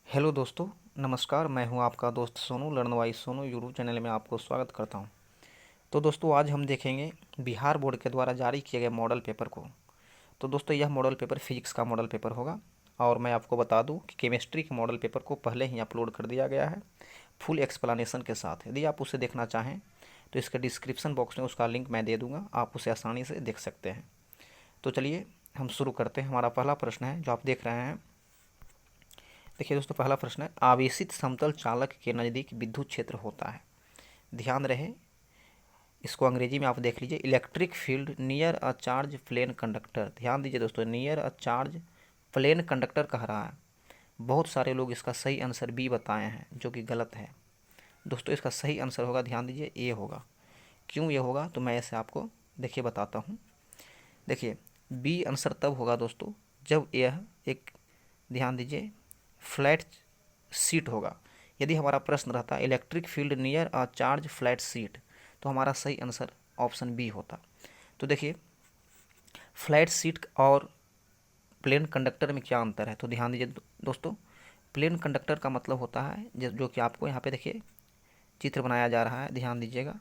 Hello दोस्तों, नमस्कार। मैं हूं आपका दोस्त Sonu, learn wise Sonu YouTube channel में आपको स्वागत करता हूं। तो दोस्तों, आज हम देखेंगे बिहार बोर्ड के द्वारा जारी किए गए मॉडल पेपर को। तो दोस्तों, यह मॉडल पेपर फिजिक्स का मॉडल पेपर होगा और मैं आपको बता दूं कि केमिस्ट्री के मॉडल पेपर को पहले ही अपलोड कर दिया गया है फुल एक्सप्लेनेशन के साथ। यदि आप उसे देखना चाहें तो इसके डिस्क्रिप्शन बॉक्स में उसका लिंक मैं दे दूँगा, आप उसे आसानी से देख सकते हैं। तो चलिए हम शुरू करते हैं। हमारा पहला प्रश्न है जो आप देख रहे हैं। देखिए दोस्तों, पहला प्रश्न है, आवेशित समतल चालक के नज़दीक विद्युत क्षेत्र होता है। ध्यान रहे, इसको अंग्रेजी में आप देख लीजिए, electric field near a charge plane conductor. ध्यान दीजिए दोस्तों, near a charge plane conductor कह रहा है। बहुत सारे लोग इसका सही आंसर बी बताए हैं, जो कि गलत है। दोस्तों, इसका सही आंसर होगा, ध्यान दीजिए, ए होगा। क्यों ये होगा तो मैं ऐसे आपको देखिए बताता हूँ। देखिए, बी आंसर तब होगा दोस्तों जब यह एक, ध्यान दीजिए, फ्लैट सीट होगा। यदि हमारा प्रश्न रहता electric field near a charge flat seat, तो हमारा सही आंसर ऑप्शन बी होता। तो देखिए, फ्लैट सीट और प्लेन कंडक्टर में क्या अंतर है, तो ध्यान दीजिए दोस्तों। प्लेन कंडक्टर का मतलब होता है जो कि आपको यहाँ पे देखिए चित्र बनाया जा रहा है, ध्यान दीजिएगा।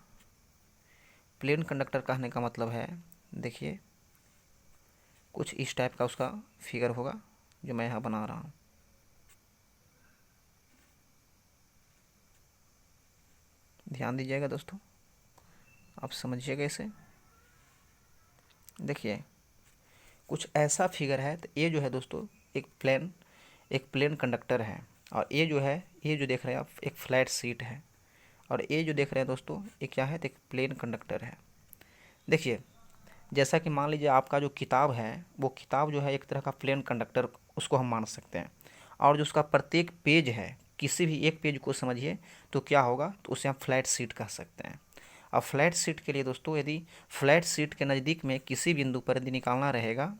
प्लेन कंडक्टर कहने का मतलब है, देखिए, कुछ इस टाइप का उसका फिगर होगा जो मैं यहाँ बना रहा हूँ। ध्यान दीजिएगा दोस्तों, आप समझिएगा इसे। देखिए, कुछ ऐसा फिगर है। तो ये जो है दोस्तों एक प्लेन कंडक्टर है, और ये जो है, ये जो देख रहे हैं आप, एक फ्लैट सीट है। और ये जो देख रहे हैं दोस्तों, ये क्या है, तो एक प्लेन कंडक्टर है। देखिए, जैसा कि मान लीजिए आपका जो किताब है, वो किताब जो है एक तरह का प्लेन कंडक्टर, उसको हम मान सकते हैं। और जो उसका प्रत्येक पेज है, किसी भी एक पेज को समझिए तो क्या होगा, तो उसे हम फ्लैट सीट कह सकते हैं। अब फ्लैट सीट के लिए दोस्तों, यदि फ्लैट सीट के नज़दीक में किसी बिंदु पर यदि निकालना रहेगा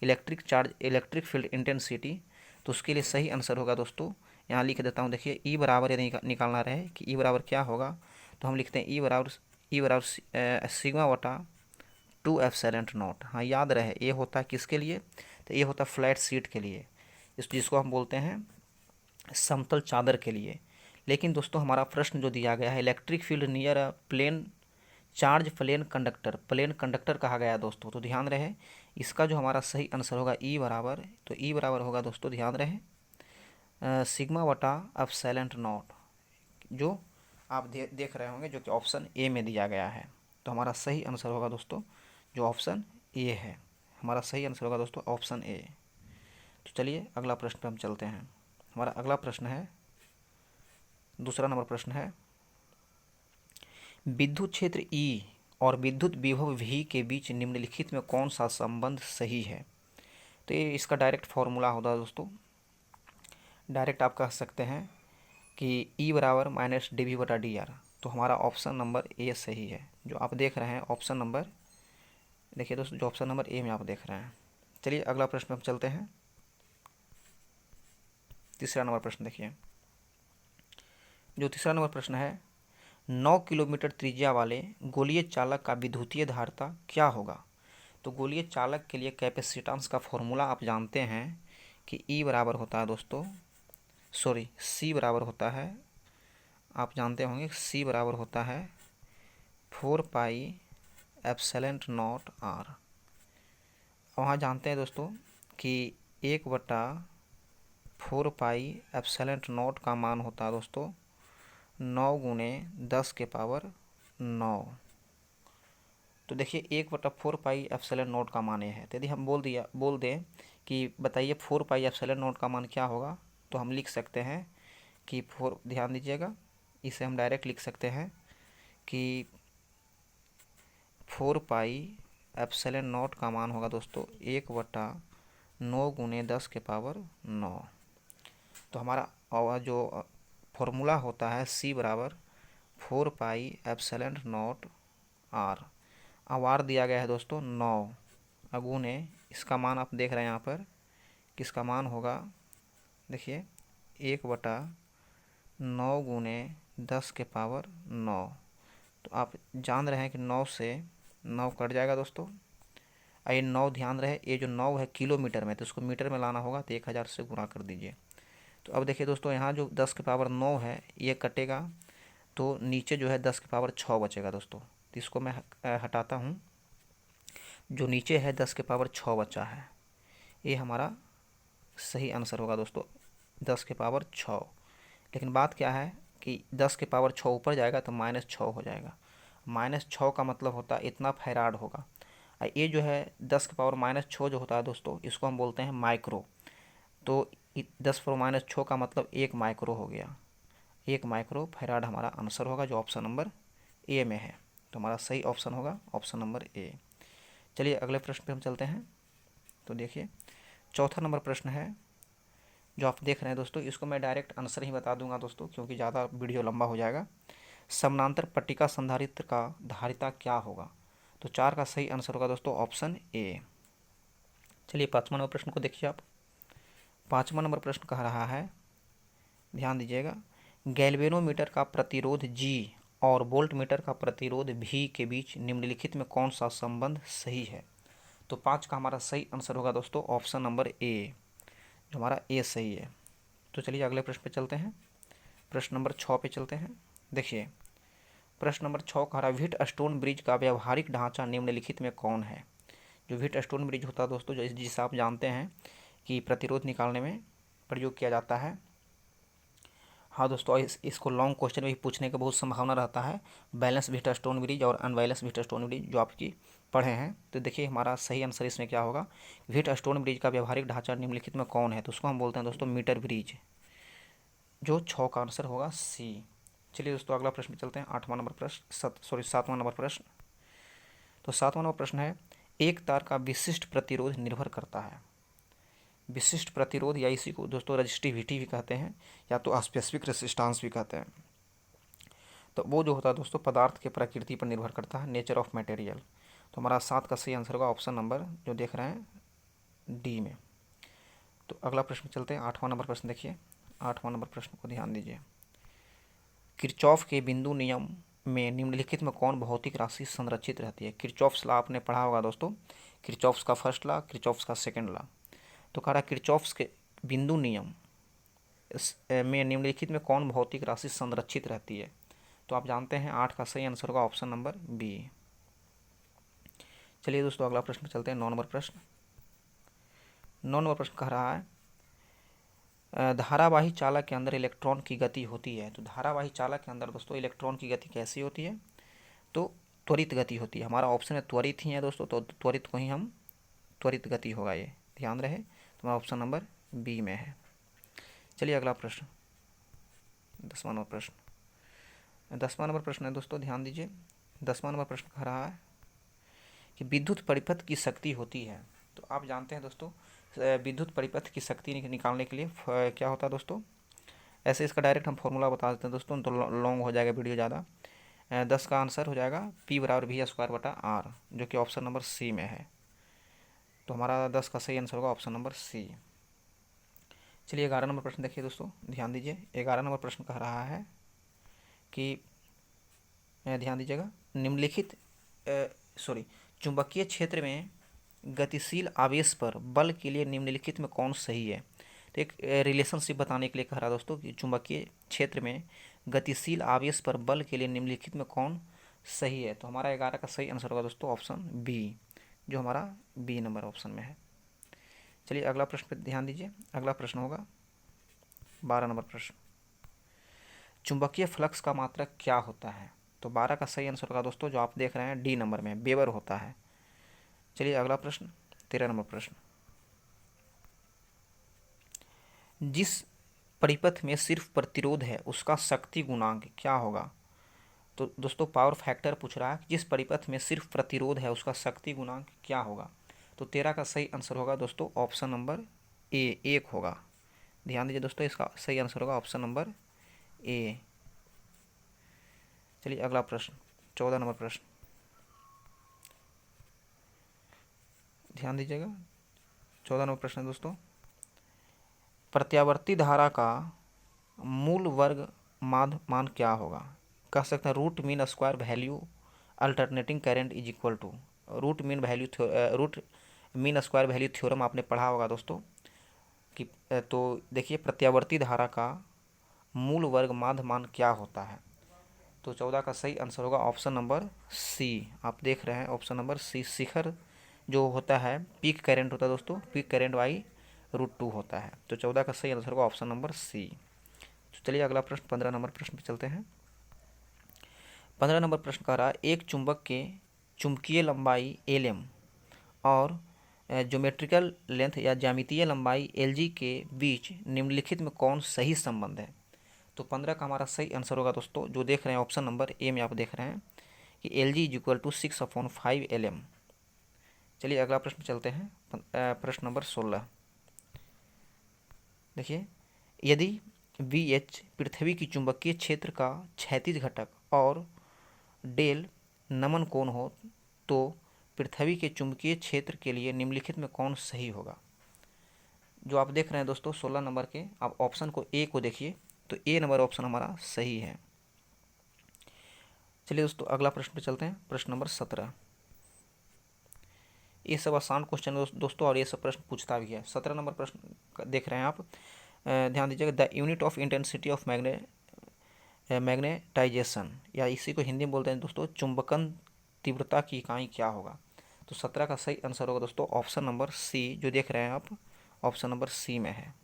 इलेक्ट्रिक फील्ड इंटेंसिटी, तो उसके लिए सही आंसर होगा दोस्तों, यहाँ लिख देता हूँ। देखिए, ई बराबर यदि निकालना रहे कि ई बराबर क्या होगा, तो हम लिखते हैं ई बराबर सिग्मा वटा 2 एप्सिलॉन नॉट। हाँ, याद रहे, ये होता है किसके लिए, तो ये होता है फ्लैट सीट के लिए, जिसको हम बोलते हैं समतल चादर के लिए। लेकिन दोस्तों, हमारा प्रश्न जो दिया गया है, electric field near a plane conductor कहा गया है दोस्तों। तो ध्यान रहे, इसका जो हमारा सही आंसर होगा ई बराबर, तो ई बराबर होगा दोस्तों, ध्यान रहे, सिग्मा वटा एप्सिलॉन नॉट, जो आप देख रहे होंगे, जो कि ऑप्शन ए में दिया गया है। तो हमारा सही आंसर होगा दोस्तों, जो ऑप्शन ए है। हमारा सही आंसर होगा दोस्तों ऑप्शन ए। तो चलिए अगला प्रश्न पे हम चलते हैं। हमारा अगला प्रश्न है, दूसरा नंबर प्रश्न है, विद्युत क्षेत्र ई और विद्युत विभव वी के बीच निम्नलिखित में कौन सा संबंध सही है। तो ये इसका डायरेक्ट फॉर्मूला होगा दोस्तों। डायरेक्ट आप कह सकते हैं कि ई बराबर माइनस डी वी बटा डी आर। तो हमारा ऑप्शन नंबर ए सही है, जो आप देख रहे हैं ऑप्शन नंबर, देखिए दोस्तों, जो ऑप्शन नंबर ए में आप देख रहे हैं। चलिए अगला प्रश्न पे हम चलते हैं। तीसरा नंबर प्रश्न देखिए, जो तीसरा नंबर प्रश्न है, 9 किलोमीटर त्रिज्या वाले गोलीय चालक का विद्युतीय धारिता क्या होगा। तो गोलीय चालक के लिए कैपेसिटेंस का फॉर्मूला आप जानते हैं कि ई बराबर होता है दोस्तों, सॉरी, सी बराबर होता है, आप जानते होंगे सी बराबर होता है 4 पाई एप्सिलॉन नॉट आर। वहाँ जानते हैं दोस्तों कि 1/4 पाई एप्सिलॉन नॉट का मान होता है दोस्तों 9 × 10⁻⁹। तो देखिए, 1/4 पाई एप्सिलॉन नॉट का मान ये है। तो यदि हम बोल दें कि बताइए 4 पाई एप्सिलॉन नॉट का मान क्या होगा, तो हम लिख सकते हैं कि ध्यान दीजिएगा, इसे हम डायरेक्ट लिख सकते हैं कि 4 पाई एप्सिलॉन नॉट का मान होगा दोस्तों 1/9 × 10⁻⁹। तो हमारा जो फॉर्मूला होता है सी बराबर 4 पाई एप्सिलॉन नॉट आर। अब आर दिया गया है दोस्तों 9 अगुने, इसका मान आप देख रहे हैं यहाँ पर, किसका मान होगा, देखिए 1/9 × 10⁻⁹। तो आप जान रहे हैं कि 9 से 9 कट जाएगा दोस्तों। ये 9, ध्यान रहे, ये जो 9 है किलोमीटर में, तो उसको मीटर में लाना होगा, तो 1000 से गुणा कर दीजिए। तो अब देखिए दोस्तों, यहाँ जो 10 की पावर 9 है ये कटेगा, तो नीचे जो है 10 की पावर 6 बचेगा दोस्तों। तो इसको मैं हटाता हूँ। जो नीचे है 10 की पावर 6 बचा है, ये हमारा सही आंसर होगा दोस्तों, 10 की पावर 6। लेकिन बात क्या है कि 10 की पावर 6 ऊपर जाएगा तो -6 हो जाएगा। -6 का मतलब होता है इतना फैराड होगा। ये जो है 10 की पावर -6 जो होता है दोस्तों, इसको हम बोलते हैं माइक्रो। तो 10 पावर -6 का मतलब 1 माइक्रो हो गया। 1 माइक्रो फैराड हमारा आंसर होगा, जो ऑप्शन नंबर ए में है। तो हमारा सही ऑप्शन होगा ऑप्शन नंबर ए। चलिए अगले प्रश्न पे हम चलते हैं। तो देखिए, चौथा नंबर प्रश्न है जो आप देख रहे हैं दोस्तों, इसको मैं डायरेक्ट आंसर ही बता दूंगा दोस्तों, क्योंकि ज़्यादा वीडियो लंबा हो जाएगा। समानांतर पट्टिका संधारित्र का धारिता क्या होगा? तो 4 का सही आंसर होगा दोस्तों ऑप्शन ए। चलिए 5वां नंबर प्रश्न को देखिए आप। 5वां नंबर प्रश्न कह रहा है, ध्यान दीजिएगा, गैल्वेनोमीटर का प्रतिरोध G और वोल्टमीटर का प्रतिरोध V के बीच निम्नलिखित में कौन सा संबंध सही है? तो 5 का हमारा सही आंसर होगा दोस्तों ऑप्शन नंबर ए, जो हमारा ए सही है। तो चलिए अगले प्रश्न पे चलते हैं। प्रश्न नंबर 6 पे चलते हैं। देखिए, प्रश्न नंबर 6 कह रहा है, व्हीटस्टोन ब्रिज का व्यवहारिक ढांचा निम्नलिखित में कौन है? जो व्हीटस्टोन ब्रिज होता है दोस्तों, जो जिसे आप जानते हैं कि प्रतिरोध निकालने में प्रयोग किया जाता है। हाँ दोस्तों, इसको लॉन्ग क्वेश्चन में भी पूछने का बहुत संभावना रहता है। बैलेंस व्हीटस्टोन ब्रिज और अनबैलेंस व्हीटस्टोन ब्रिज जो आपकी पढ़े हैं। तो देखिए हमारा सही आंसर इसमें क्या होगा, व्हीटस्टोन ब्रिज का व्यवहारिक ढांचा निम्नलिखित में कौन है? तो उसको हम बोलते हैं दोस्तों मीटर ब्रिज, जो 6 का आंसर होगा सी। चलिए दोस्तों अगला प्रश्न चलते हैं। 8वां नंबर प्रश्न, 7वां नंबर प्रश्न। तो 7वां नंबर प्रश्न है, एक तार का विशिष्ट प्रतिरोध निर्भर करता है। विशिष्ट प्रतिरोध, या इसी को दोस्तों रजिस्टिविटी भी कहते हैं, या तो स्पेसिफिक रेसिस्टेंस भी कहते हैं। तो वो जो होता है दोस्तों पदार्थ के प्रकृति पर निर्भर करता है, नेचर ऑफ मटेरियल। तो हमारा 7 का सही आंसर होगा ऑप्शन नंबर जो देख रहे हैं डी में। तो अगला प्रश्न चलते हैं। 8वां नंबर प्रश्न देखिए। 8वां नंबर प्रश्न को ध्यान दीजिए, किरचॉफ के बिंदु नियम में निम्नलिखित में कौन भौतिक राशि संरक्षित रहती है? किरचॉफ्स लॉ आपने पढ़ा होगा दोस्तों, किरचॉफ्स का फर्स्ट लॉ, किरचॉफ्स का सेकंड लॉ। तो कह रहा है किरचॉफ्स के बिंदु नियम में निम्नलिखित में कौन भौतिक राशि संरक्षित रहती है? तो आप जानते हैं 8 का सही आंसर होगा ऑप्शन नंबर बी। चलिए दोस्तों अगला प्रश्न चलते हैं। 9 नंबर प्रश्न। 9 नंबर प्रश्न कह रहा है, धारावाही चालक के अंदर इलेक्ट्रॉन की गति होती है। तो धारावाही चालक के अंदर दोस्तों इलेक्ट्रॉन की गति कैसी होती है? तो त्वरित गति होती है। हमारा ऑप्शन में त्वरित ही है दोस्तों, तो त्वरित को ही हम त्वरित गति होगा, ये ध्यान रहे। तो हमारा ऑप्शन नंबर बी में है। चलिए अगला प्रश्न, 10वां नंबर प्रश्न। 10वां नंबर प्रश्न है दोस्तों, ध्यान दीजिए। 10वां नंबर प्रश्न कह रहा है कि विद्युत परिपथ की शक्ति होती है। तो आप जानते हैं दोस्तों विद्युत परिपथ की शक्ति निकालने के लिए क्या होता है दोस्तों, ऐसे इसका डायरेक्ट हम फॉर्मूला बता देते हैं दोस्तों, तो लॉन्ग हो जाएगा वीडियो ज़्यादा। 10 का आंसर हो जाएगा P बराबर V² R, जो कि ऑप्शन नंबर सी में है। तो हमारा 10 का सही आंसर होगा ऑप्शन नंबर सी। चलिए 11 नंबर प्रश्न देखिए दोस्तों, ध्यान दीजिए। 11 नंबर प्रश्न कह रहा है कि ध्यान दीजिएगा, निम्नलिखित चुंबकीय क्षेत्र में गतिशील आवेश पर बल के लिए निम्नलिखित में कौन सही है? तो एक रिलेशनशिप बताने के लिए कह रहा है दोस्तों कि चुंबकीय क्षेत्र में गतिशील आवेश पर बल के लिए निम्नलिखित में कौन सही है? तो हमारा 11 का सही आंसर होगा दोस्तों ऑप्शन बी, जो हमारा बी नंबर ऑप्शन में है। चलिए अगला प्रश्न पर ध्यान दीजिए। अगला प्रश्न होगा 12 नंबर प्रश्न, चुंबकीय फ्लक्स का मात्रक क्या होता है? तो 12 का सही आंसर होगा दोस्तों, जो आप देख रहे हैं डी नंबर में, वेबर होता है। चलिए अगला प्रश्न 13 नंबर प्रश्न, जिस परिपथ में सिर्फ प्रतिरोध है उसका शक्ति गुणांक क्या होगा? तो दोस्तों पावर फैक्टर पूछ रहा है, जिस परिपथ में सिर्फ प्रतिरोध है उसका शक्ति गुणांक क्या होगा? तो 13 का सही आंसर होगा दोस्तों ऑप्शन नंबर ए, 1 होगा। ध्यान दीजिए दोस्तों, इसका सही आंसर होगा ऑप्शन नंबर ए। चलिए अगला प्रश्न 14 नंबर प्रश्न, ध्यान दीजिएगा। 14 नंबर प्रश्न है दोस्तों, प्रत्यावर्ती धारा का मूल वर्ग मान क्या होगा? कह सकते हैं root mean square value alternating current is equal to root mean square value theorem आपने पढ़ा होगा दोस्तों। कि तो देखिए प्रत्यावर्ती धारा का मूल वर्ग माध्य मान क्या होता है। तो 14 का सही आंसर होगा ऑप्शन नंबर सी। आप देख रहे हैं ऑप्शन नंबर सी, शिखर जो होता है पीक करेंट होता है दोस्तों, पीक करेंट बाई √2 होता है। तो 14 का सही आंसर होगा ऑप्शन नंबर सी। तो चलिए अगला प्रश्न 15 नंबर प्रश्न पे चलते हैं। 15 नंबर प्रश्न कह रहा है एक चुंबक के चुंबकीय लंबाई LM और ज्योमेट्रिकल लेंथ या ज्यामितीय लंबाई LG के बीच निम्नलिखित में कौन सही संबंध है। तो 15 का हमारा सही आंसर होगा दोस्तों, जो देख रहे हैं ऑप्शन नंबर ए में आप देख रहे हैं कि LG = 6/5 LM। चलिए अगला प्रश्न चलते हैं, प्रश्न नंबर 16। देखिए यदि VH पृथ्वी की चुंबकीय क्षेत्र का क्षैतिज घटक और डेल नमन कोण हो तो पृथ्वी के चुंबकीय क्षेत्र के लिए निम्नलिखित में कौन सही होगा। जो आप देख रहे हैं दोस्तों 16 नंबर के, आप ऑप्शन को ए को देखिए तो ए नंबर ऑप्शन हमारा सही है। चलिए दोस्तों अगला प्रश्न पे चलते हैं, प्रश्न नंबर 17। ये सब आसान क्वेश्चन दोस्तों और ये सब प्रश्न पूछता भी है। 17 नंबर प्रश्न देख रहे हैं आप, ध्यान दीजिएगा। The unit of intensity of magnetization, या इसी को हिंदी में बोलते हैं दोस्तों चुंबकन तीव्रता की इकाई क्या होगा। तो 17 का सही आंसर होगा दोस्तों ऑप्शन नंबर सी, जो देख रहे हैं आप ऑप्शन नंबर सी में है।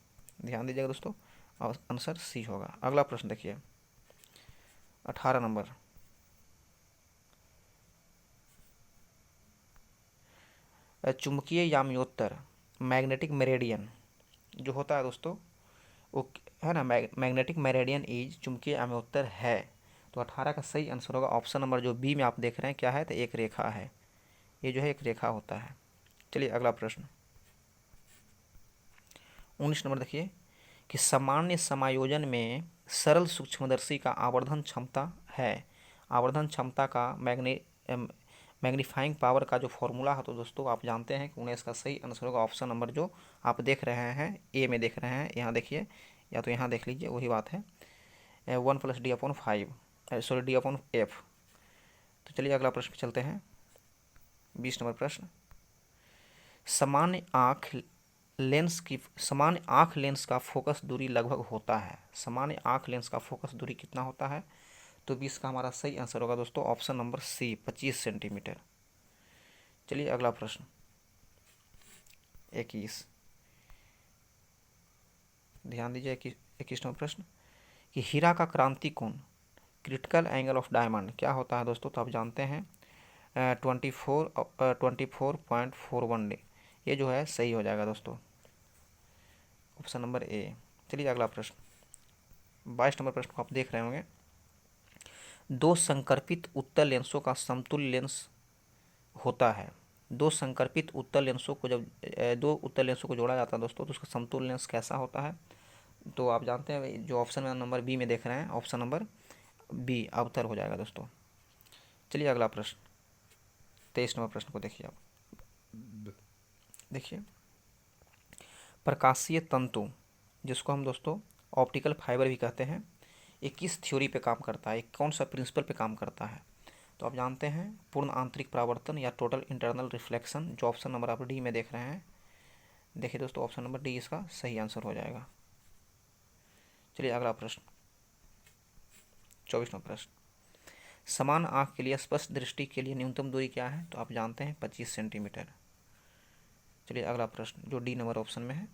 ध्यान दीजिएगा दोस्तों, आंसर सी होगा। अगला प्रश्न देखिए 18 नंबर। चुंबकीय याम्योत्तर मैग्नेटिक मेरेडियन जो होता है दोस्तों वो है ना, मैग्नेटिक मेरेडियन इज चुंबकीय याम्योत्तर है। तो 18 का सही आंसर होगा ऑप्शन नंबर जो बी में आप देख रहे हैं क्या है, तो एक रेखा है। ये जो है एक रेखा होता है। चलिए अगला प्रश्न 19 नंबर देखिए कि सामान्य समायोजन में सरल सूक्ष्मदर्शी का आवर्धन क्षमता है। आवर्धन क्षमता का मैग्नीफाइंग पावर का जो फॉर्मूला है तो दोस्तों आप जानते हैं कि 19 का सही आंसर होगा ऑप्शन नंबर जो आप देख रहे हैं ए में देख रहे हैं, यहाँ देखिए या तो यहाँ देख लीजिए, वही बात है 1 + D/5, सॉरी D/F। तो चलिए अगला प्रश्न पे चलते हैं, 20 नंबर प्रश्न। सामान्य आँख लेंस का फोकस दूरी लगभग होता है। सामान्य आँख लेंस का फोकस दूरी कितना होता है। तो 20 का हमारा सही आंसर होगा दोस्तों ऑप्शन नंबर सी, 25 सेंटीमीटर। चलिए अगला प्रश्न 21, ध्यान दीजिए 21 नंबर प्रश्न कि हीरा का क्रांति कोण क्रिटिकल एंगल ऑफ डायमंड क्या होता है दोस्तों। तो आप जानते हैं 24.41 ये जो है सही हो जाएगा दोस्तों ऑप्शन नंबर ए। चलिए अगला प्रश्न 22 नंबर प्रश्न को आप देख रहे होंगे। दो संकर्पित उत्तल लेंसों का समतुल्य लेंस होता है। दो संकर्पित उत्तल लेंसों को जब दो उत्तल लेंसों को जोड़ा जाता है दोस्तों तो उसका समतुल्य लेंस कैसा होता है। तो आप जानते हैं जो ऑप्शन नंबर बी में देख रहे हैं ऑप्शन नंबर बी अवतर हो जाएगा दोस्तों। चलिए अगला प्रश्न 23 नंबर प्रश्न को देखिए आप। देखिए प्रकाशीय तंतु जिसको हम दोस्तों ऑप्टिकल फाइबर भी कहते हैं, ये किस थ्योरी पे काम करता है, ये कौन सा प्रिंसिपल पे काम करता है। तो आप जानते हैं पूर्ण आंतरिक परावर्तन या टोटल इंटरनल रिफ्लेक्शन, जो ऑप्शन नंबर आप डी में देख रहे हैं। देखिए दोस्तों ऑप्शन नंबर डी इसका सही आंसर हो जाएगा। चलिए अगला प्रश्न 24वां प्रश्न। समान आँख के लिए स्पष्ट दृष्टि के लिए न्यूनतम दूरी क्या है। तो आप जानते हैं 25 सेंटीमीटर। चलिए अगला प्रश्न जो डी नंबर ऑप्शन में है।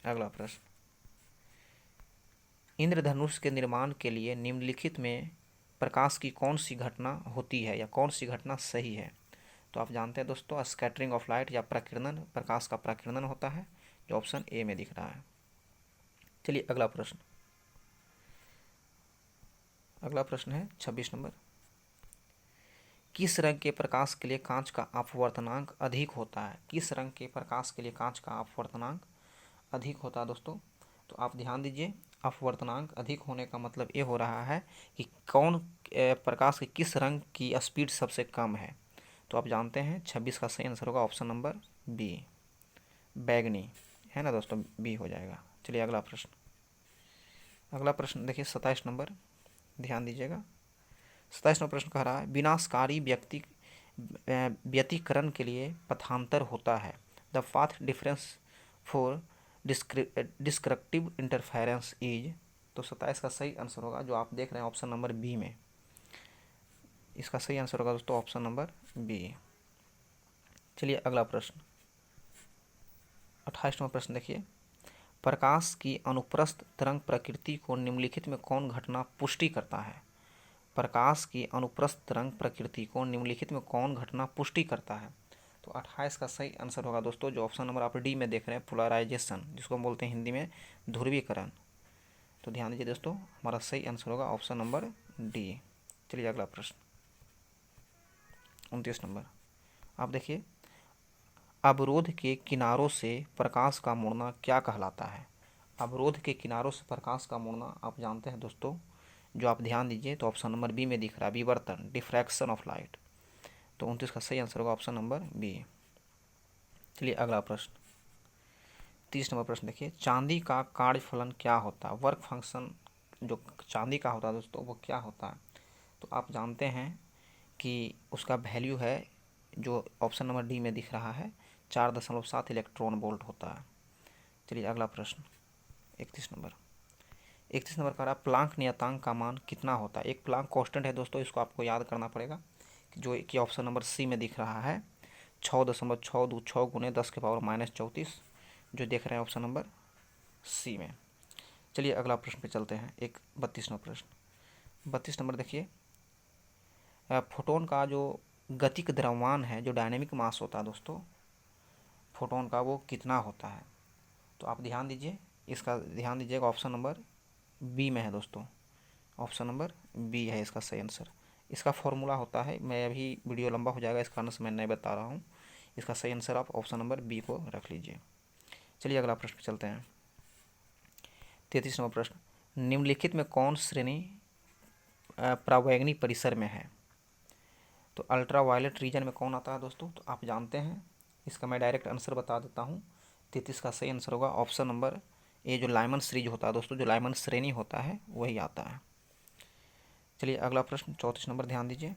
अगला प्रश्न इंद्रधनुष के निर्माण के लिए निम्नलिखित में प्रकाश की कौन सी घटना होती है या कौन सी घटना सही है। तो आप जानते हैं दोस्तों स्कैटरिंग ऑफ लाइट या प्रकीर्णन, प्रकाश का प्रकीर्णन होता है, जो ऑप्शन ए में दिख रहा है। चलिए अगला प्रश्न है 26 नंबर। किस रंग के प्रकाश के लिए कांच का अपवर्तनांक अधिक होता है। किस रंग के प्रकाश के लिए कांच का अपवर्तनांक अधिक होता है दोस्तों। तो आप ध्यान दीजिए अपवर्तनांक अधिक होने का मतलब ये हो रहा है कि कौन प्रकाश के किस रंग की स्पीड सबसे कम है। तो आप जानते हैं 26 का सही आंसर होगा ऑप्शन नंबर बी, बैगनी है ना दोस्तों, बी हो जाएगा। चलिए अगला प्रश्न देखिए 27 नंबर, ध्यान दीजिएगा। 27 नंबर प्रश्न कह रहा है विनाशकारी व्यतिकरण के लिए पथांतर होता है। The path difference for descriptive interference is. तो 27 का सही आंसर होगा जो आप देख रहे हैं ऑप्शन नंबर बी में। इसका सही आंसर होगा दोस्तों ऑप्शन नंबर बी। चलिए अगला प्रश्न 28वां प्रश्न देखिए, प्रकाश की अनुप्रस्थ तरंग प्रकृति को निम्नलिखित में कौन घटना पुष्टि करता है। प्रकाश की अनुप्रस्थ तरंग प्रकृति को निम्नलिखित में कौन घटना पुष्टि करता है। तो 28 का सही आंसर होगा दोस्तों जो ऑप्शन नंबर आप डी में देख रहे हैं, पोलराइजेशन, जिसको हम बोलते हैं हिंदी में ध्रुवीकरण। तो ध्यान दीजिए दोस्तों, हमारा सही आंसर होगा ऑप्शन नंबर डी। चलिए अगला प्रश्न 29 नंबर आप देखिए, अवरोध के किनारों से प्रकाश का मुड़ना क्या कहलाता है। अवरोध के किनारों से प्रकाश का मुड़ना आप जानते हैं दोस्तों, जो आप ध्यान दीजिए तो ऑप्शन नंबर बी में दिख रहा है, विवर्तन, डिफ्रैक्शन ऑफ लाइट। तो 29 का सही आंसर होगा ऑप्शन नंबर बी। चलिए अगला प्रश्न 30 नंबर प्रश्न देखिए, चांदी का कार्यफलन क्या होता है। वर्क फंक्शन जो चांदी का होता है दोस्तों वो क्या होता है। तो आप जानते हैं कि उसका वैल्यू है जो ऑप्शन नंबर डी में दिख रहा है 4.7 इलेक्ट्रॉन वोल्ट होता है। चलिए अगला प्रश्न 31 नंबर का रहा, प्लांक नियतांक का मान कितना होता है। एक प्लांक कांस्टेंट है दोस्तों, इसको आपको याद करना पड़ेगा जो कि ऑप्शन नंबर सी में दिख रहा है 6.626 गुने 10⁻⁻34, जो देख रहे हैं ऑप्शन नंबर सी में। चलिए अगला प्रश्न पे चलते हैं, 32वां प्रश्न 32 नंबर देखिए, फोटोन का जो गतिक द्रव्यमान है, जो डायनेमिक मास होता है दोस्तों, फोटोन का वो कितना होता है। तो आप ध्यान दीजिए, इसका ध्यान दीजिएगा, ऑप्शन नंबर बी में है दोस्तों, ऑप्शन नंबर बी है इसका सही आंसर। इसका फॉर्मूला होता है, मैं अभी वीडियो लंबा हो जाएगा इस कारण से मैं नहीं बता रहा हूँ। इसका सही आंसर आप ऑप्शन नंबर बी को रख लीजिए। चलिए अगला प्रश्न चलते हैं, 33 नंबर प्रश्न, निम्नलिखित में कौन श्रेणी प्रावैग्निक परिसर में है। तो अल्ट्रा वायलेट रीजन में कौन आता है दोस्तों, तो आप जानते हैं, इसका मैं डायरेक्ट आंसर बता देता हूँ। 33 का सही आंसर होगा ऑप्शन नंबर ए, जो लाइमन सीरीज होता है दोस्तों, जो लाइमन श्रेणी होता है वही आता है। चलिए अगला प्रश्न 34 नंबर ध्यान दीजिए,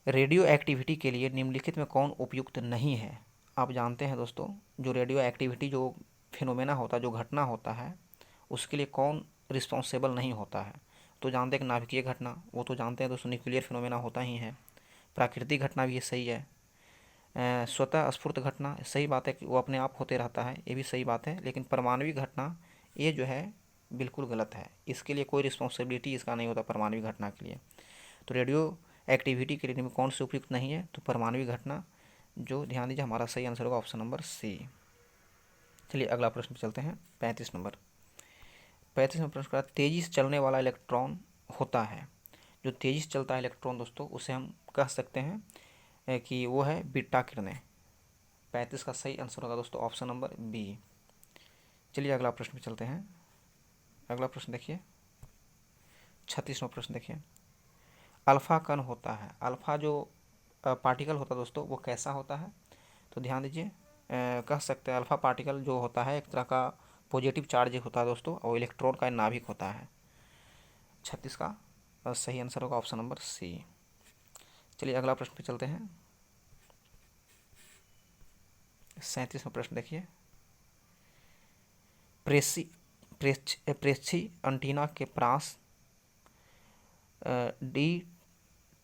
रेडियो एक्टिविटी के लिए निम्नलिखित में कौन उपयुक्त नहीं है। आप जानते हैं दोस्तों, जो रेडियो एक्टिविटी जो फिनोमेना होता है, जो घटना होता है, उसके लिए कौन रिस्पॉन्सिबल नहीं होता है। तो जानते हैं कि नाभिकीय घटना, वो तो जानते हैं दोस्तों न्यूक्लियर फिनोमेना होता ही है। प्राकृतिक घटना भी ये सही है। स्वतः स्फूर्त घटना सही बात है कि वो अपने आप होते रहता है, ये भी सही बात है। लेकिन परमाणविक घटना ये जो है बिल्कुल गलत है, इसके लिए कोई रिस्पॉन्सिबिलिटी इसका नहीं होता परमाणविक घटना के लिए। तो रेडियो एक्टिविटी के लिए कौन से उपयुक्त नहीं है, तो परमाणविक घटना, जो ध्यान दीजिए हमारा सही आंसर होगा ऑप्शन नंबर सी। चलिए अगला प्रश्न चलते हैं, 35 नंबर प्रश्न का, तेजी से चलने वाला इलेक्ट्रॉन होता है। जो तेजी से चलता है इलेक्ट्रॉन दोस्तों, उसे हम कह सकते हैं कि वो है बीटा किरणें। 35 का सही आंसर होगा दोस्तों ऑप्शन नंबर बी। चलिए अगला प्रश्न पे चलते हैं, अगला प्रश्न देखिए 36वां प्रश्न देखिए, अल्फा कण होता है, अल्फा जो पार्टिकल होता है दोस्तों वो कैसा होता है। तो ध्यान दीजिए, कह सकते हैं अल्फा पार्टिकल जो होता है एक तरह का पॉजिटिव चार्ज होता है दोस्तों, और इलेक्ट्रॉन का नाभिक होता है। 36 का सही आंसर होगा ऑप्शन नंबर सी। चलिए अगला प्रश्न पे चलते हैं, 37वां प्रश्न देखिए, प्रेक्षी एंटीना के पास डी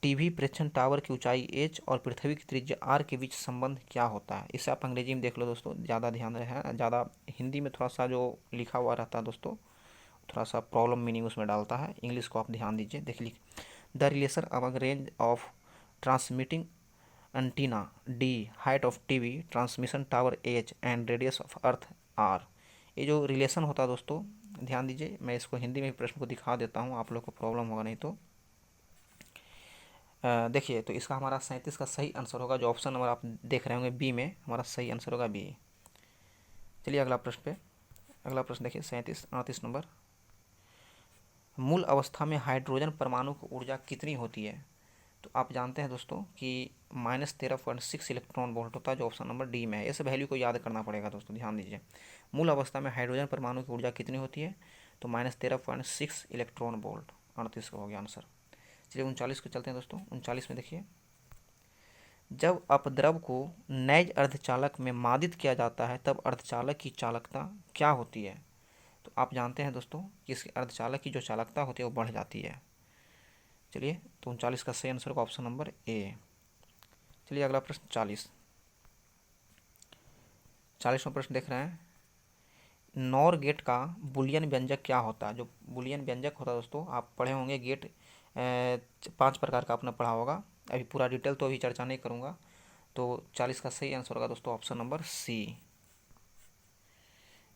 टीवी प्रेक्षण टावर की ऊंचाई h और पृथ्वी की त्रिज्या r के बीच संबंध क्या होता है। इसे आप अंग्रेजी में देख लो दोस्तों, ज़्यादा ध्यान रहे, ज़्यादा हिंदी में थोड़ा सा जो लिखा हुआ रहता है दोस्तों थोड़ा सा प्रॉब्लम मीनिंग उसमें डालता है, इंग्लिश को आप ध्यान दीजिए। देख लीजिए, the relation among range of transmitting antenna d, height of TV transmission tower h and radius of earth r। ये जो रिलेशन होता है दोस्तों, ध्यान दीजिए, मैं इसको हिंदी में प्रश्न को दिखा देता हूँ, आप लोग को प्रॉब्लम होगा नहीं तो। देखिए, तो इसका हमारा 37 का सही आंसर होगा, जो ऑप्शन नंबर आप देख रहे होंगे बी में, हमारा सही आंसर होगा बी। चलिए अगला प्रश्न पे, अगला प्रश्न देखिए 38 नंबर, मूल अवस्था में हाइड्रोजन परमाणु की ऊर्जा कितनी होती है। तो आप जानते हैं दोस्तों कि -13.6 इलेक्ट्रॉन वोल्ट होता है, जो ऑप्शन नंबर डी में है। इस वैल्यू को याद करना पड़ेगा दोस्तों, ध्यान दीजिए, मूल अवस्था में हाइड्रोजन परमाणु की ऊर्जा कितनी होती है, तो -13.6 इलेक्ट्रॉन वोल्ट। 38 का हो गया आंसर। चलिए 39 को चलते हैं दोस्तों, 39 में देखिए, जब अपद्रव को नैज अर्धचालक में मादित किया जाता है तब अर्धचालक की चालकता क्या होती है? तो आप जानते हैं दोस्तों कि इसके अर्धचालक की जो चालकता होती है वो बढ़ जाती है। चलिए, तो 39 का सही आंसर होगा ऑप्शन नंबर ए। चलिए अगला प्रश्न 40वां प्रश्न देख रहे हैं। नॉर गेट का बुलियन व्यंजक क्या होता है? जो बुलियन व्यंजक होता है दोस्तों, आप पढ़े होंगे गेट 5 प्रकार का आपने पढ़ा होगा। अभी पूरा डिटेल तो अभी चर्चा नहीं करूँगा। तो 40 का सही आंसर होगा दोस्तों ऑप्शन नंबर सी।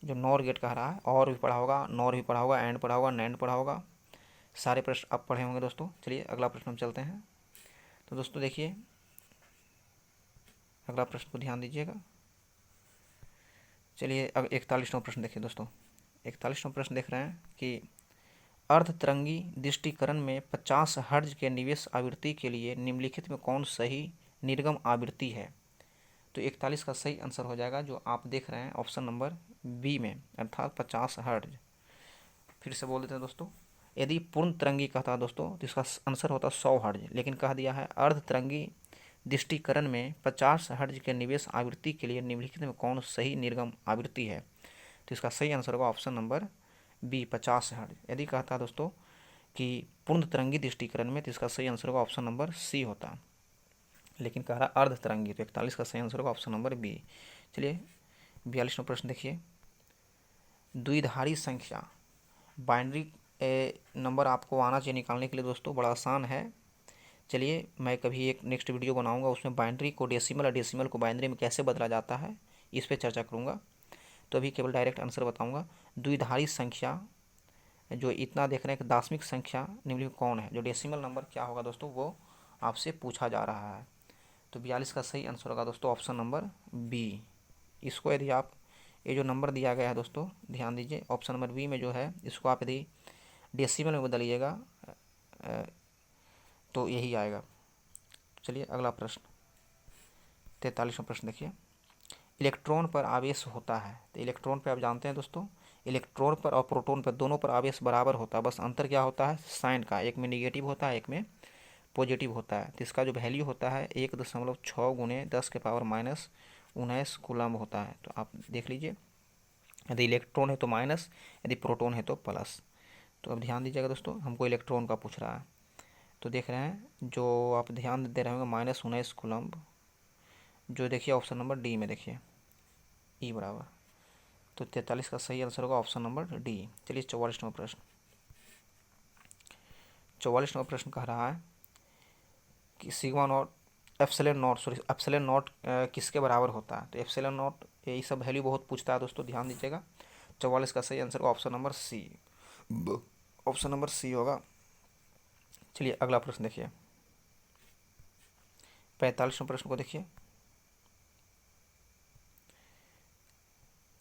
जो नॉर गेट कह रहा है, और भी पढ़ा होगा, नॉर भी पढ़ा होगा, एंड पढ़ा होगा, नैंड पढ़ा होगा, सारे प्रश्न आप पढ़े होंगे दोस्तों। चलिए अगला प्रश्न हम चलते हैं। तो दोस्तों देखिए, अगला प्रश्न को ध्यान दीजिएगा। चलिए अब 41वां प्रश्न देखिए दोस्तों। 41वां प्रश्न देख रहे हैं कि अर्धतरंगी दृष्टिकरण में 50 हर्ट्ज के निवेश आवृत्ति के लिए निम्नलिखित में कौन सही निर्गम आवृत्ति है? तो 41 का सही आंसर हो जाएगा जो आप देख रहे हैं ऑप्शन नंबर बी में, अर्थात 50 हर्ट्ज। फिर से बोल देते हैं दोस्तों, यदि पूर्ण तरंगी कहता है दोस्तों तो इसका आंसर होता 100 हर्ट्ज, लेकिन कह दिया है अर्धतरंगी दृष्टिकरण में 50 हर्ट्ज के निवेश आवृत्ति के लिए निम्नलिखित में कौन सही निर्गम आवृत्ति है? तो इसका सही आंसर होगा ऑप्शन नंबर बी, 50 हर्ट्ज। यदि कहता है दोस्तों कि पूर्ण तरंगी दृष्टिकरण में, तो इसका सही आंसर होगा ऑप्शन नंबर सी होता, लेकिन कह रहा अर्ध तरंगी, तो 41 का सही आंसर होगा ऑप्शन नंबर बी। चलिए 42वां प्रश्न देखिए। द्विधारी संख्या बाइनरी नंबर आपको आना चाहिए निकालने के लिए दोस्तों, बड़ा आसान है। चलिए मैं कभी एक नेक्स्ट वीडियो बनाऊंगा, उसमें बाइनरी को डेसिमल और डेसिमल को बाइनरी में कैसे बदला जाता है इस पर चर्चा करूंगा। तो अभी केवल डायरेक्ट आंसर बताऊंगा। द्विधारी संख्या जो इतना देख रहे हैं कि दार्शनिक संख्या निम्नलिखित कौन है? जो डेसिमल नंबर क्या होगा दोस्तों वो आपसे पूछा जा रहा है। तो 42 का सही आंसर होगा दोस्तों ऑप्शन नंबर बी। इसको यदि आप, ये जो नंबर दिया गया है दोस्तों ध्यान दीजिए, ऑप्शन नंबर बी में जो है इसको आप यदि डेसिमल में बदलिएगा तो यही आएगा। चलिए अगला प्रश्न 43वां प्रश्न देखिए। इलेक्ट्रॉन पर आवेश होता है, तो इलेक्ट्रॉन पर आप जानते हैं दोस्तों, इलेक्ट्रॉन पर और प्रोटॉन पर दोनों पर आवेश बराबर होता है, बस अंतर क्या होता है साइन का, एक में निगेटिव होता है एक में पॉजिटिव होता है। तो इसका जो वैल्यू होता है 1.6 गुणे 10 के पावर माइनस 19 कूलम्ब होता है। तो आप देख लीजिए, यदि इलेक्ट्रॉन है तो माइनस, यदि प्रोटॉन है तो प्लस। तो अब ध्यान दीजिएगा दोस्तों, हमको इलेक्ट्रॉन का पूछ रहा है। तो देख रहे हैं जो आप ध्यान दे रहे होंगे -19 कूलम्ब, जो देखिए ऑप्शन नंबर डी में देखिए ई बराबर। तो 43 का सही आंसर होगा ऑप्शन नंबर डी। चलिए 44वां प्रश्न। 44वां प्रश्न कह रहा है कि सिग्मा नॉट एप्सिलॉन नॉट किसके बराबर होता है? तो एप्सिलॉन नॉट ये सब वैल्यू बहुत पूछता है दोस्तों, ध्यान दीजिएगा। 44 का सही answer option number C, option number C होगा। चलिए अगला प्रश्न देखिए, 45वें प्रश्न को देखिए,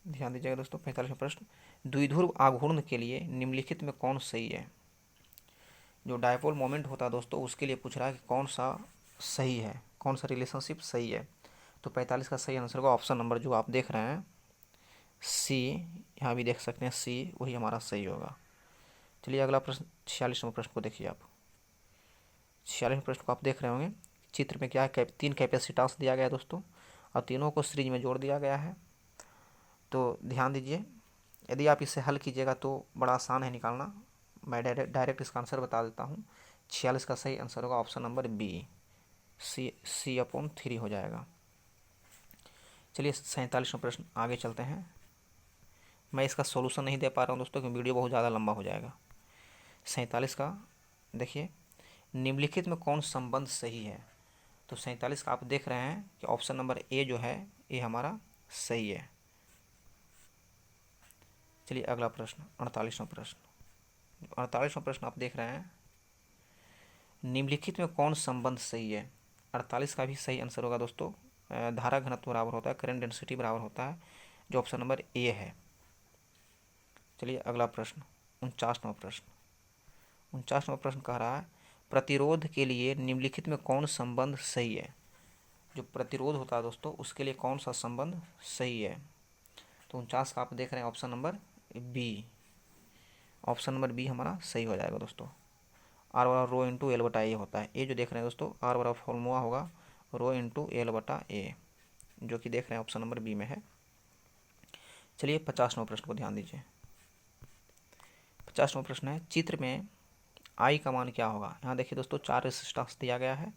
ध्यान दीजिएगा दोस्तों। 45वां प्रश्न, द्विध्रुव आघूर्ण के लिए निम्नलिखित में कौन सही है? जो डायपोल मोमेंट होता है दोस्तों उसके लिए पूछ रहा है कि कौन सा सही है, कौन सा रिलेशनशिप सही है? तो 45 का सही आंसर होगा ऑप्शन नंबर जो आप देख रहे हैं सी, यहाँ भी देख सकते हैं सी, वही हमारा सही होगा। चलिए अगला प्रश्न 46वां प्रश्न को देखिए आप। 46वें प्रश्न को आप देख रहे होंगे, चित्र में क्या है, 3 कैपेसिटेंस दिया गया है दोस्तों और तीनों को सीरीज में जोड़ दिया गया है। तो ध्यान दीजिए, यदि आप इसे हल कीजिएगा तो बड़ा आसान है निकालना। मैं डायरेक्ट इसका आंसर बता देता हूँ। 46 का सही आंसर होगा ऑप्शन नंबर बी, C/3 हो जाएगा। चलिए 47वां प्रश्न आगे चलते हैं। मैं इसका सॉल्यूशन नहीं दे पा रहा हूँ दोस्तों क्योंकि वीडियो बहुत ज़्यादा लंबा हो जाएगा। 47 का देखिए, निम्नलिखित में कौन संबंध सही है? तो 47 का आप देख रहे हैं कि ऑप्शन नंबर ए जो है ये हमारा सही है। चलिए अगला प्रश्न 48वां प्रश्न। 48वां प्रश्न आप देख रहे हैं, निम्नलिखित में कौन संबंध सही है? 48 का भी सही आंसर होगा दोस्तों, धारा घनत्व बराबर होता है, करंट डेंसिटी बराबर होता है, जो ऑप्शन नंबर ए है। चलिए अगला प्रश्न 49वां प्रश्न। 49वां प्रश्न कह रहा है, प्रतिरोध के लिए निम्नलिखित में कौन संबंध सही है? जो प्रतिरोध होता है दोस्तों उसके लिए कौन सा संबंध सही है? तो 49 का आप देख रहे हैं option number B, option number B हमारा सही हो जाएगा दोस्तों। R बराबर रो इंटू एल बटा ए होता है। ये जो देख रहे हैं दोस्तों R बराबर फॉर्मूला होगा रो इंटू एल बटा ए, जो कि देख रहे हैं ऑप्शन नंबर बी में है। चलिए 50वां प्रश्न को ध्यान दीजिए। 50वां प्रश्न है, चित्र में आई का मान क्या होगा। यहाँ देखिए दोस्तों 4 रेसिस्टेंस दिया गया है,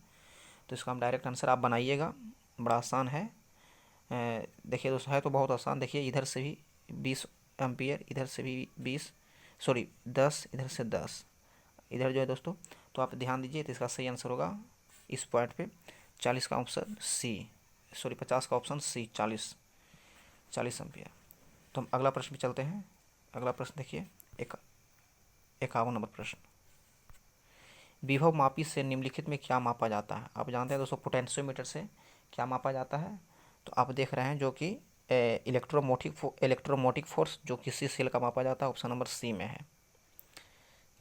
तो इसका हम डायरेक्ट आंसर आप बनाइएगा, बड़ा आसान है। देखिए दोस्तों है तो बहुत आसान। देखिए इधर से भी 20 एम्पियर, इधर से भी 10, इधर से 10, इधर जो है दोस्तों, तो आप ध्यान दीजिए। तो इसका सही आंसर होगा इस पॉइंट पे 40 का ऑप्शन सी, 50 का ऑप्शन सी, 40 एम्पियर। तो हम अगला प्रश्न पे चलते हैं। अगला प्रश्न देखिए 51 नंबर प्रश्न, विभव मापी से निम्नलिखित में क्या मापा जाता है। आप जानते हैं दोस्तों पोटेंशियोमीटर से क्या मापा जाता है, तो आप देख रहे हैं जो कि इलेक्ट्रोमोटिक फोर्स, जो किसी सेल का मापा जाता है, ऑप्शन नंबर सी में है।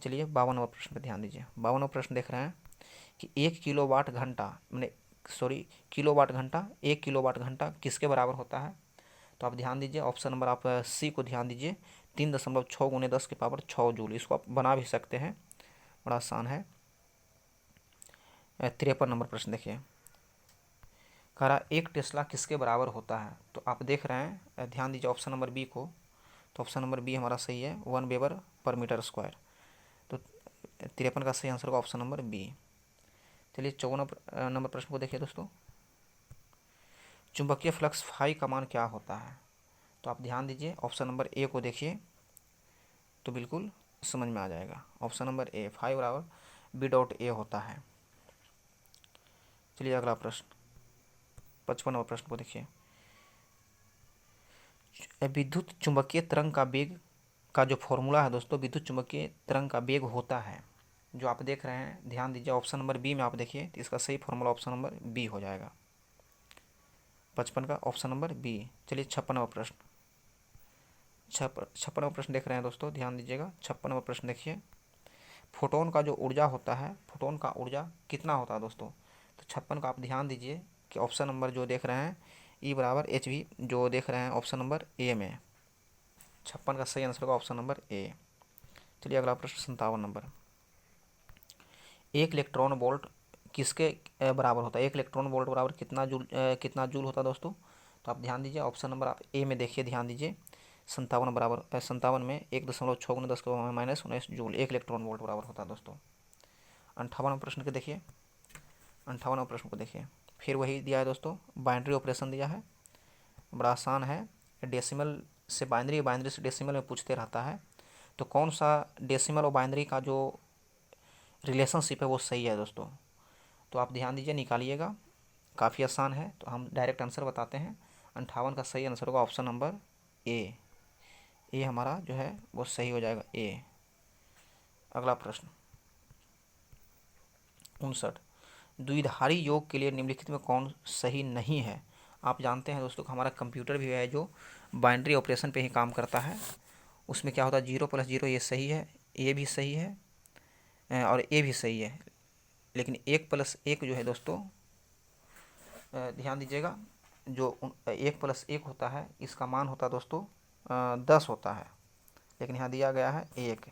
चलिए 52 नंबर प्रश्न पर ध्यान दीजिए। 52 नंबर प्रश्न देख रहे हैं कि 1 किलोवाट घंटा किलोवाट घंटा 1 किलोवाट घंटा किसके बराबर होता है। तो आप ध्यान दीजिए, ऑप्शन नंबर आप सी को ध्यान दीजिए, 3.6 गुने 10 की पावर 6 जूल। इसको आप बना भी सकते हैं, बड़ा आसान है। 53 नंबर प्रश्न देखिए, कह रहा 1 टेस्ला किसके बराबर होता है। तो आप देख रहे हैं, ध्यान दीजिए ऑप्शन नंबर बी को, तो ऑप्शन नंबर बी हमारा सही है, 1 वेबर पर मीटर स्क्वायर। तो 53 का सही आंसर होगा ऑप्शन नंबर बी। चलिए 54 नंबर प्रश्न को देखिए दोस्तों, चुंबकीय फ्लक्स फाई का मान क्या होता है। तो आप ध्यान दीजिए, ऑप्शन नंबर ए को देखिए तो बिल्कुल समझ में आ जाएगा। ऑप्शन नंबर ए, फाई बराबर बी डॉट ए होता है। चलिए अगला प्रश्न 55 नंबर प्रश्न को देखिए, विद्युत चुंबकीय तरंग का वेग का जो फॉर्मूला है दोस्तों, विद्युत चुंबकीय तरंग का वेग होता है, जो आप देख रहे हैं, ध्यान दीजिए ऑप्शन नंबर बी में आप देखिए, तो इसका सही फॉर्मूला ऑप्शन नंबर बी हो जाएगा, 55 का ऑप्शन नंबर बी। चलिए 56वां प्रश्न, 56वां प्रश्न देख रहे हैं दोस्तों, ध्यान दीजिएगा। 56वां प्रश्न देखिए, फोटोन का जो ऊर्जा होता है, फोटोन का ऊर्जा कितना होता है दोस्तों। तो 56 का आप ध्यान दीजिए कि ऑप्शन नंबर जो देख रहे हैं ई बराबर एच वी, जो देख रहे हैं ऑप्शन नंबर ए में, 56 का सही आंसर होगा ऑप्शन नंबर ए। चलिए अगला प्रश्न 57 नंबर, 1 इलेक्ट्रॉन वोल्ट किसके बराबर होता है। 1 इलेक्ट्रॉन वोल्ट बराबर कितना जूल होता है दोस्तों। तो आप ध्यान दीजिए, ऑप्शन नंबर आप ए में देखिए, ध्यान दीजिए 57 बराबर 57 में 1.6 गुना 10 के माइनस 19 जूल 1 इलेक्ट्रॉन वोल्ट बराबर होता है दोस्तों। 58वां प्रश्न को देखिए, 58वां प्रश्न को देखिए, फिर वही दिया है दोस्तों, बाइनरी ऑपरेशन दिया है, बड़ा आसान है। डेसिमल से बाइनरी, बाइनरी से डेसिमल में पूछते रहता है, तो कौन सा डेसिमल और बाइनरी का जो रिलेशनशिप है वो सही है दोस्तों। तो आप ध्यान दीजिए, निकालिएगा, काफ़ी आसान है। तो हम डायरेक्ट आंसर बताते हैं, 58 का सही आंसर होगा ऑप्शन नंबर ए। ए हमारा जो है वो सही हो जाएगा, ए। अगला प्रश्न 59, द्विधारी योग के लिए निम्नलिखित में कौन सही नहीं है। आप जानते हैं दोस्तों कि हमारा कंप्यूटर भी है जो बाइनरी ऑपरेशन पे ही काम करता है, उसमें क्या होता है 0 + 0 ये सही है, ये भी सही है और ये भी सही है, लेकिन 1 + 1 जो है दोस्तों, ध्यान दीजिएगा, जो 1 + 1 होता है इसका मान होता है दोस्तों 10 होता है, लेकिन यहाँ दिया गया है 1,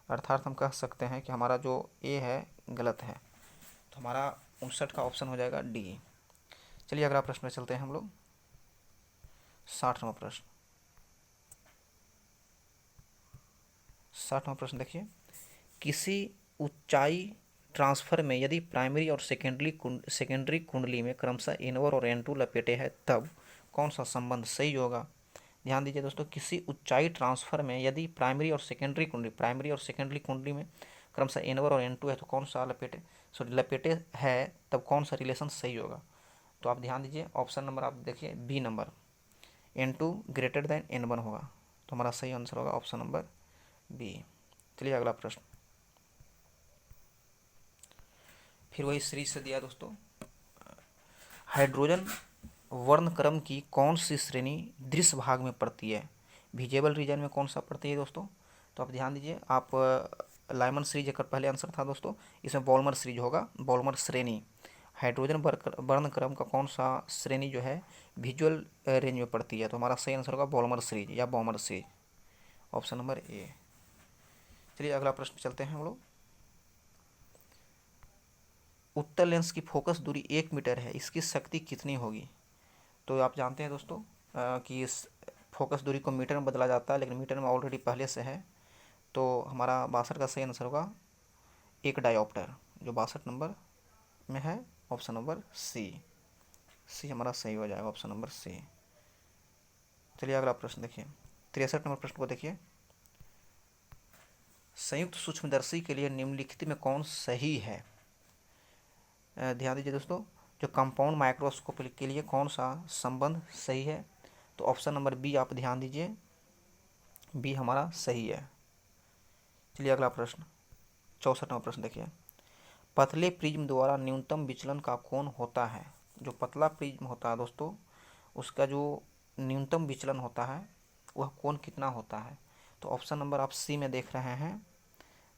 अर्थात हम कह सकते हैं कि हमारा जो ए है गलत है। तो हमारा 59 का ऑप्शन हो जाएगा डी। चलिए अगला प्रश्न में चलते हैं हम लोग, 60वां प्रश्न। 60वां प्रश्न देखिए, किसी ऊंचाई ट्रांसफर में यदि प्राइमरी और सेकेंडरी कुंडली में क्रमशः N1 और N2 लपेटे हैं, तब कौन सा संबंध सही होगा। ध्यान दीजिए दोस्तों, किसी ऊंचाई ट्रांसफर में यदि प्राइमरी और सेकेंडरी कुंडली में क्रमशः N1 और N2 है, तो कौन सा लपेटे है, तब कौन सा रिलेशन सही होगा। तो आप ध्यान दीजिए, ऑप्शन नंबर आप देखिए B number, N2 greater than N1 होगा, तो हमारा सही आंसर होगा ऑप्शन नंबर बी। चलिए अगला प्रश्न, फिर वही सीरीज से दिया दोस्तों, हाइड्रोजन वर्णक्रम की कौन सी श्रेणी दृश्य भाग में पड़ती है, विजिबल रीजन में कौन सा पड़ती है दोस्तों। तो आप ध्यान दीजिए, आप लाइमन सीरीज का पहले आंसर था दोस्तों, इसमें बॉल्मर सीरीज होगा, बॉल्मर श्रेणी। हाइड्रोजन वर्णक्रम का कौन सा श्रेणी जो है विजुअल रेंज में पड़ती है, तो हमारा सही आंसर होगा बॉल्मर सीरीज या Baumer series, option number A. चलिए अगला प्रश्न चलते हैं हम लोग, उत्तल लेंस की फोकस दूरी 1 मीटर है, इसकी शक्ति कितनी होगी? तो आप जानते हैं दोस्तों कि इस फोकस दूरी को मीटर में बदला जाता है, लेकिन मीटर में ऑलरेडी पहले से है। तो हमारा 62 का सही आंसर होगा 1 डायोप्टर, जो 62 नंबर में है, ऑप्शन नंबर सी हमारा सही हो जाएगा, ऑप्शन नंबर सी। चलिए अगला प्रश्न देखिए, 63 नंबर प्रश्न को देखिए। संयुक्त सूक्ष्मदर्शी के लिए निम्नलिखित में कौन सही है? ध्यान दीजिए दोस्तों, जो कंपाउंड माइक्रोस्कोप के लिए कौन सा संबंध सही है? तो ऑप्शन नंबर बी आप ध्यान दीजिए, बी हमारा सही है। चलिए अगला प्रश्न, 64 नंबर प्रश्न देखिए। पतले प्रिज्म द्वारा न्यूनतम विचलन का कोण होता है? जो पतला प्रिज्म होता है दोस्तों, उसका जो न्यूनतम विचलन होता है वह कोण कितना होता है? तो ऑप्शन नंबर आप सी में देख रहे हैं,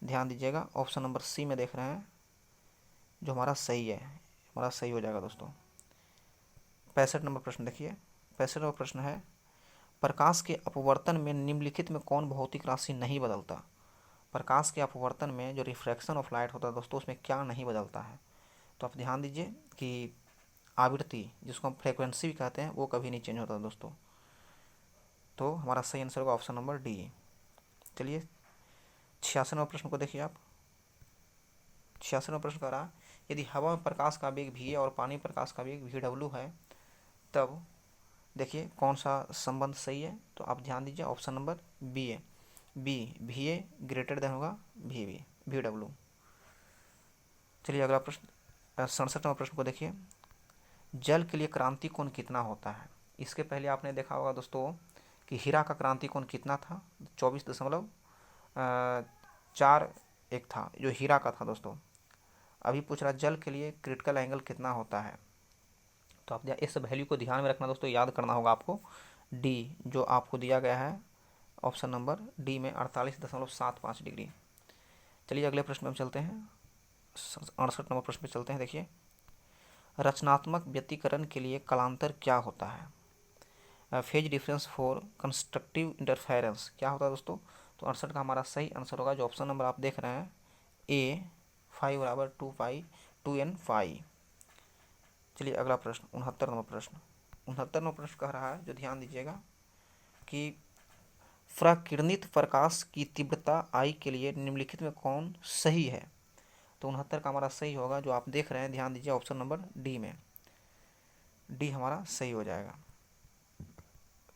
ध्यान दीजिएगा, ऑप्शन नंबर सी में देख रहे हैं, जो हमारा सही है, हमारा सही हो जाएगा दोस्तों। 65 नंबर प्रश्न देखिए, 65 नंबर प्रश्न है, प्रकाश के अपवर्तन में निम्नलिखित में कौन भौतिक राशि नहीं बदलता? प्रकाश के अपवर्तन में जो रिफ्रैक्शन ऑफ लाइट होता है दोस्तों, उसमें क्या नहीं बदलता है? तो आप ध्यान दीजिए कि आवृत्ति, जिसको हम फ्रीक्वेंसी भी कहते हैं, वो कभी नहीं चेंज होता दोस्तों। तो हमारा सही आंसर होगा ऑप्शन नंबर डी। चलिए 86 नंबर प्रश्न को देखिए आप। 86 नंबर प्रश्न कह रहा है, यदि हवा में प्रकाश का वेग v और पानी प्रकाश का वेग v है, तब देखिए कौन सा संबंध सही है? तो आप ध्यान दीजिए, ऑप्शन नंबर बी है, वी ए ग्रेटर देन होगा वी डब्ल्यू। चलिए अगला प्रश्न, 67 नंबर प्रश्न को देखिए। जल के लिए क्रांति कोण कितना होता है? इसके पहले आपने देखा होगा दोस्तों कि हीरा का क्रांति कोण कितना था? 24.41 था, जो हीरा का था दोस्तों। अभी पूछ रहा जल के लिए क्रिटिकल एंगल कितना होता है? तो आप इस वैल्यू को ध्यान में रखना दोस्तों, याद करना होगा आपको। डी जो आपको दिया गया है, ऑप्शन नंबर डी में 48.75 डिग्री। चलिए अगले प्रश्न में हम चलते हैं, 68 नंबर प्रश्न पे चलते हैं। देखिए, रचनात्मक व्यतिकरण के लिए कालांतर क्या होता है? Phase difference for constructive interference क्या होता है दोस्तों? तो 68 का हमारा सही आंसर होगा, जो ऑप्शन नंबर आप देख रहे हैं, ए 5 बराबर 2n5। चलिए अगला प्रश्न, 69 नंबर प्रश्न। 69 नंबर प्रश्न कह रहा है, जो ध्यान दीजिएगा, कि प्रकिरणित प्रकाश की तीव्रता आई के लिए निम्नलिखित में कौन सही है? तो 69 का हमारा सही होगा, जो आप देख रहे हैं, ध्यान दीजिए, ऑप्शन नंबर डी में, डी हमारा सही हो जाएगा।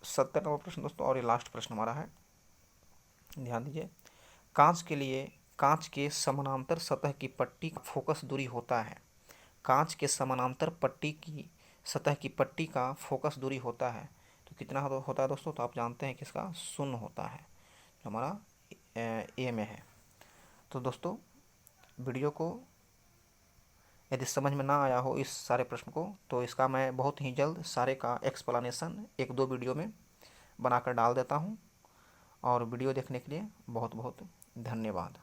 70 नंबर प्रश्न दोस्तों, और ये लास्ट प्रश्न हमारा है, ध्यान दीजिए। कांच के लिए कांच के समानांतर सतह की पट्टी का फोकस दूरी होता है। कांच के समानांतर पट्टी की सतह की पट्टी का फोकस दूरी होता है, तो कितना होता है दोस्तों? तो आप जानते हैं कि इसका 0 होता है, जो हमारा ए में है। तो दोस्तों वीडियो को यदि समझ में ना आया हो इस सारे प्रश्न को, तो इसका मैं बहुत ही जल्द सारे का एक्सप्लेनेशन 1-2 वीडियो में बनाकर डाल देता हूँ। और वीडियो देखने के लिए बहुत बहुत धन्यवाद।